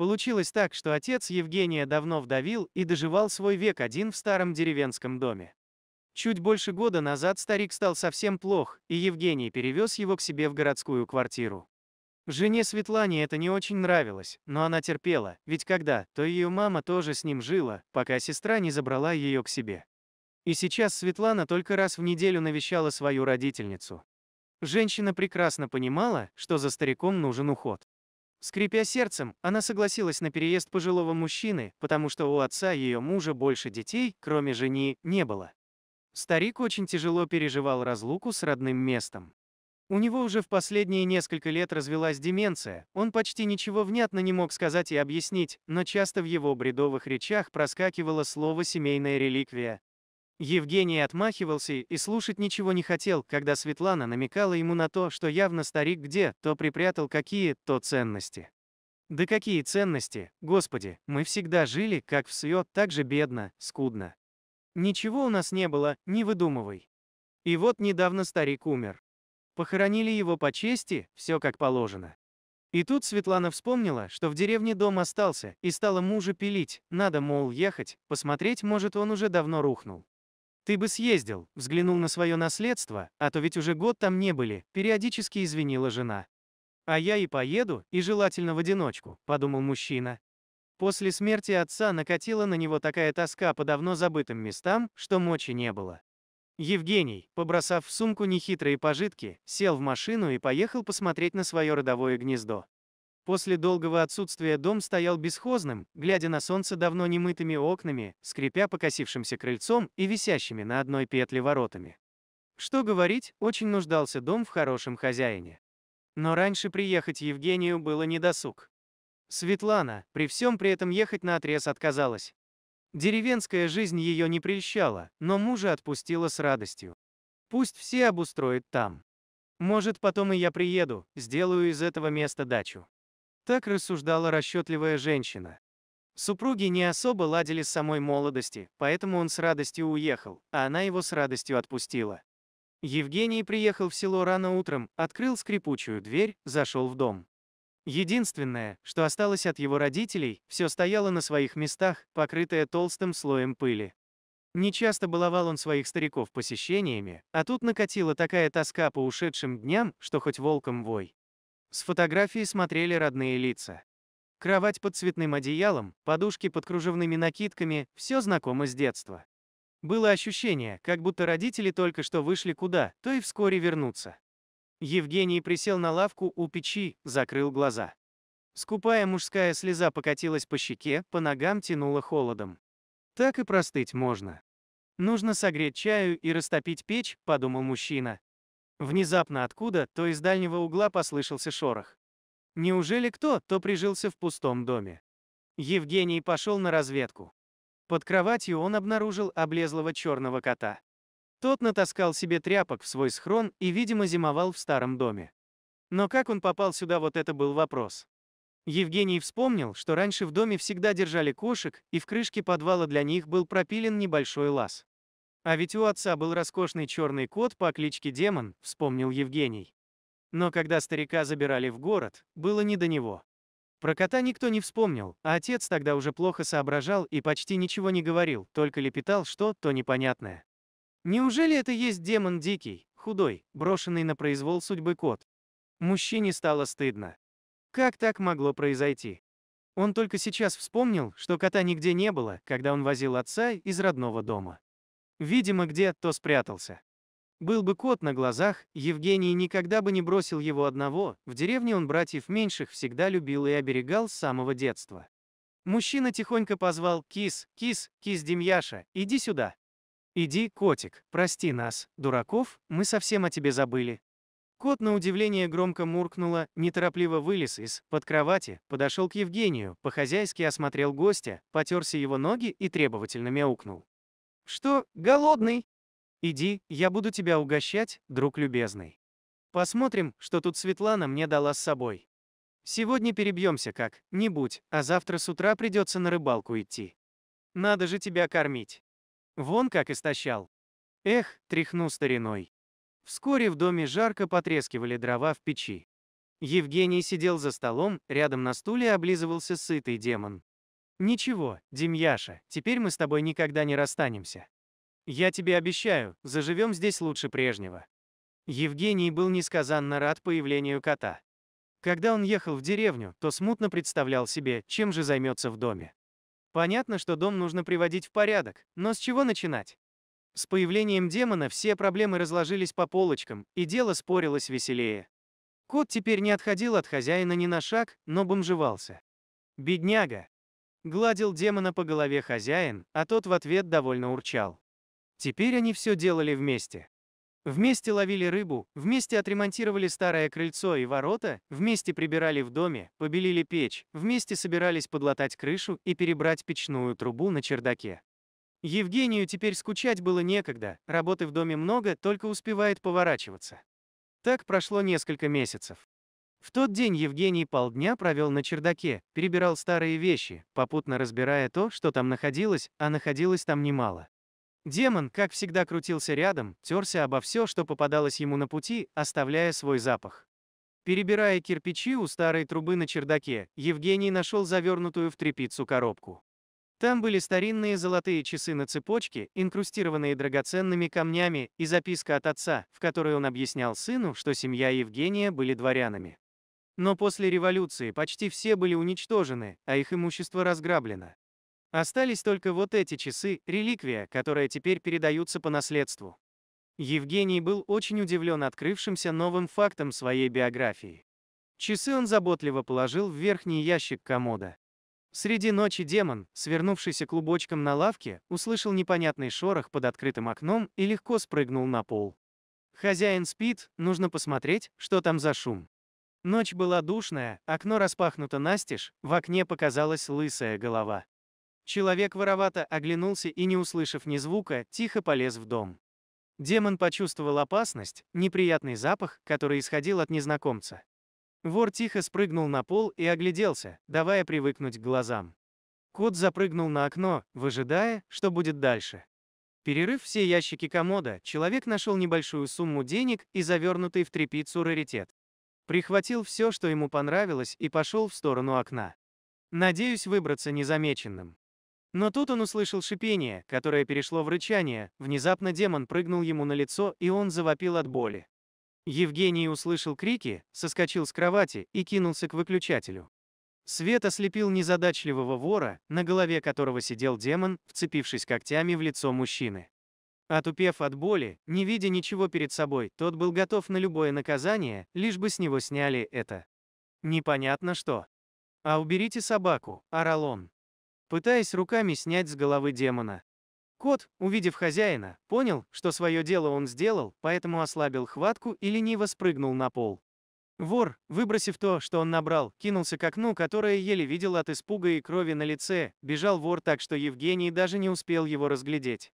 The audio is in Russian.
Получилось так, что отец Евгения давно вдовил и доживал свой век один в старом деревенском доме. Чуть больше года назад старик стал совсем плох, и Евгений перевез его к себе в городскую квартиру. Жене Светлане это не очень нравилось, но она терпела, ведь когда-то ее мама тоже с ним жила, пока сестра не забрала ее к себе. И сейчас Светлана только раз в неделю навещала свою родительницу. Женщина прекрасно понимала, что за стариком нужен уход. Скрипя сердцем, она согласилась на переезд пожилого мужчины, потому что у отца ее мужа больше детей, кроме жени, не было. Старик очень тяжело переживал разлуку с родным местом. У него уже в последние несколько лет развилась деменция, он почти ничего внятно не мог сказать и объяснить, но часто в его бредовых речах проскакивало слово «семейная реликвия». Евгений отмахивался и слушать ничего не хотел, когда Светлана намекала ему на то, что явно старик где-то припрятал какие-то ценности. Да какие ценности, Господи, мы всегда жили, как все, так же бедно, скудно. Ничего у нас не было, не выдумывай. И вот недавно старик умер. Похоронили его по чести, все как положено. И тут Светлана вспомнила, что в деревне дом остался, и стала мужа пилить, надо, мол, ехать, посмотреть, может, он уже давно рухнул. Ты бы съездил, взглянул на свое наследство, а то ведь уже год там не были, периодически извинила жена. А я и поеду, и желательно в одиночку, подумал мужчина. После смерти отца накатила на него такая тоска по давно забытым местам, что мочи не было. Евгений, побросав в сумку нехитрые пожитки, сел в машину и поехал посмотреть на свое родовое гнездо. После долгого отсутствия дом стоял бесхозным, глядя на солнце давно немытыми окнами, скрипя покосившимся крыльцом и висящими на одной петле воротами. Что говорить, очень нуждался дом в хорошем хозяине. Но раньше приехать Евгению было недосуг. Светлана, при всем при этом ехать наотрез отказалась. Деревенская жизнь ее не прельщала, но мужа отпустила с радостью. Пусть все обустроят там. Может, потом и я приеду, сделаю из этого места дачу. Так рассуждала расчетливая женщина. Супруги не особо ладили с самой молодости, поэтому он с радостью уехал, а она его с радостью отпустила. Евгений приехал в село рано утром, открыл скрипучую дверь, зашел в дом. Единственное, что осталось от его родителей, все стояло на своих местах, покрытое толстым слоем пыли. Нечасто баловал он своих стариков посещениями, а тут накатила такая тоска по ушедшим дням, что хоть волком вой. С фотографии смотрели родные лица. Кровать под цветным одеялом, подушки под кружевными накидками, все знакомо с детства. Было ощущение, как будто родители только что вышли куда-то и вскоре вернутся. Евгений присел на лавку у печи, закрыл глаза. Скупая мужская слеза покатилась по щеке, по ногам тянуло холодом. Так и простыть можно. Нужно согреть чаю и растопить печь, подумал мужчина. Внезапно откуда-то из дальнего угла послышался шорох. Неужели кто-то прижился в пустом доме? Евгений пошел на разведку. Под кроватью он обнаружил облезлого черного кота. Тот натаскал себе тряпок в свой схрон и, видимо, зимовал в старом доме. Но как он попал сюда, вот это был вопрос. Евгений вспомнил, что раньше в доме всегда держали кошек, и в крышке подвала для них был пропилен небольшой лаз. А ведь у отца был роскошный черный кот по кличке Демон, вспомнил Евгений. Но когда старика забирали в город, было не до него. Про кота никто не вспомнил, а отец тогда уже плохо соображал и почти ничего не говорил, только лепетал что-то непонятное. Неужели это есть демон дикий, худой, брошенный на произвол судьбы кот? Мужчине стало стыдно. Как так могло произойти? Он только сейчас вспомнил, что кота нигде не было, когда он возил отца из родного дома. Видимо, где-то спрятался. Был бы кот на глазах, Евгений никогда бы не бросил его одного, в деревне он братьев меньших всегда любил и оберегал с самого детства. Мужчина тихонько позвал: «Кис, кис, кис Демьяша, иди сюда». «Иди, котик, прости нас, дураков, мы совсем о тебе забыли». Кот на удивление громко муркнула, неторопливо вылез из-под кровати, подошел к Евгению, по-хозяйски осмотрел гостя, потерся его ноги и требовательно мяукнул. «Что, голодный? Иди, я буду тебя угощать, друг любезный. Посмотрим, что тут Светлана мне дала с собой. Сегодня перебьемся как-нибудь, а завтра с утра придется на рыбалку идти. Надо же тебя кормить. Вон как истощал. Эх, тряхну стариной». Вскоре в доме жарко потрескивали дрова в печи. Евгений сидел за столом, рядом на стуле облизывался сытый демон. «Ничего, Демьяша, теперь мы с тобой никогда не расстанемся. Я тебе обещаю, заживем здесь лучше прежнего». Евгений был несказанно рад появлению кота. Когда он ехал в деревню, то смутно представлял себе, чем же займется в доме. Понятно, что дом нужно приводить в порядок, но с чего начинать? С появлением демона все проблемы разложились по полочкам, и дело спорилось веселее. Кот теперь не отходил от хозяина ни на шаг, но бомжевался. «Бедняга!» Гладил демона по голове хозяин, а тот в ответ довольно урчал. Теперь они все делали вместе. Вместе ловили рыбу, вместе отремонтировали старое крыльцо и ворота, вместе прибирали в доме, побелили печь, вместе собирались подлатать крышу и перебрать печную трубу на чердаке. Евгению теперь скучать было некогда, работы в доме много, только успевает поворачиваться. Так прошло несколько месяцев. В тот день Евгений полдня провел на чердаке, перебирал старые вещи, попутно разбирая то, что там находилось, а находилось там немало. Демон, как всегда, крутился рядом, терся обо все, что попадалось ему на пути, оставляя свой запах. Перебирая кирпичи у старой трубы на чердаке, Евгений нашел завернутую в тряпицу коробку. Там были старинные золотые часы на цепочке, инкрустированные драгоценными камнями, и записка от отца, в которой он объяснял сыну, что семья Евгения были дворянами. Но после революции почти все были уничтожены, а их имущество разграблено. Остались только вот эти часы, реликвия, которые теперь передаются по наследству. Евгений был очень удивлен открывшимся новым фактом своей биографии. Часы он заботливо положил в верхний ящик комода. Среди ночи демон, свернувшийся клубочком на лавке, услышал непонятный шорох под открытым окном и легко спрыгнул на пол. Хозяин спит, нужно посмотреть, что там за шум. Ночь была душная, окно распахнуто настежь, в окне показалась лысая голова. Человек воровато оглянулся и, не услышав ни звука, тихо полез в дом. Демон почувствовал опасность, неприятный запах, который исходил от незнакомца. Вор тихо спрыгнул на пол и огляделся, давая привыкнуть к глазам. Кот запрыгнул на окно, выжидая, что будет дальше. Перерыв все ящики комода, человек нашел небольшую сумму денег и завернутый в тряпицу раритет. Прихватил все, что ему понравилось, и пошел в сторону окна. Надеюсь выбраться незамеченным. Но тут он услышал шипение, которое перешло в рычание, внезапно демон прыгнул ему на лицо, и он завопил от боли. Евгений услышал крики, соскочил с кровати и кинулся к выключателю. Свет ослепил незадачливого вора, на голове которого сидел демон, вцепившись когтями в лицо мужчины. Отупев от боли, не видя ничего перед собой, тот был готов на любое наказание, лишь бы с него сняли это. Непонятно что. «А уберите собаку», – орал он, пытаясь руками снять с головы демона. Кот, увидев хозяина, понял, что свое дело он сделал, поэтому ослабил хватку и лениво спрыгнул на пол. Вор, выбросив то, что он набрал, кинулся к окну, которое еле видел от испуга и крови на лице. Бежал вор так, что Евгений даже не успел его разглядеть.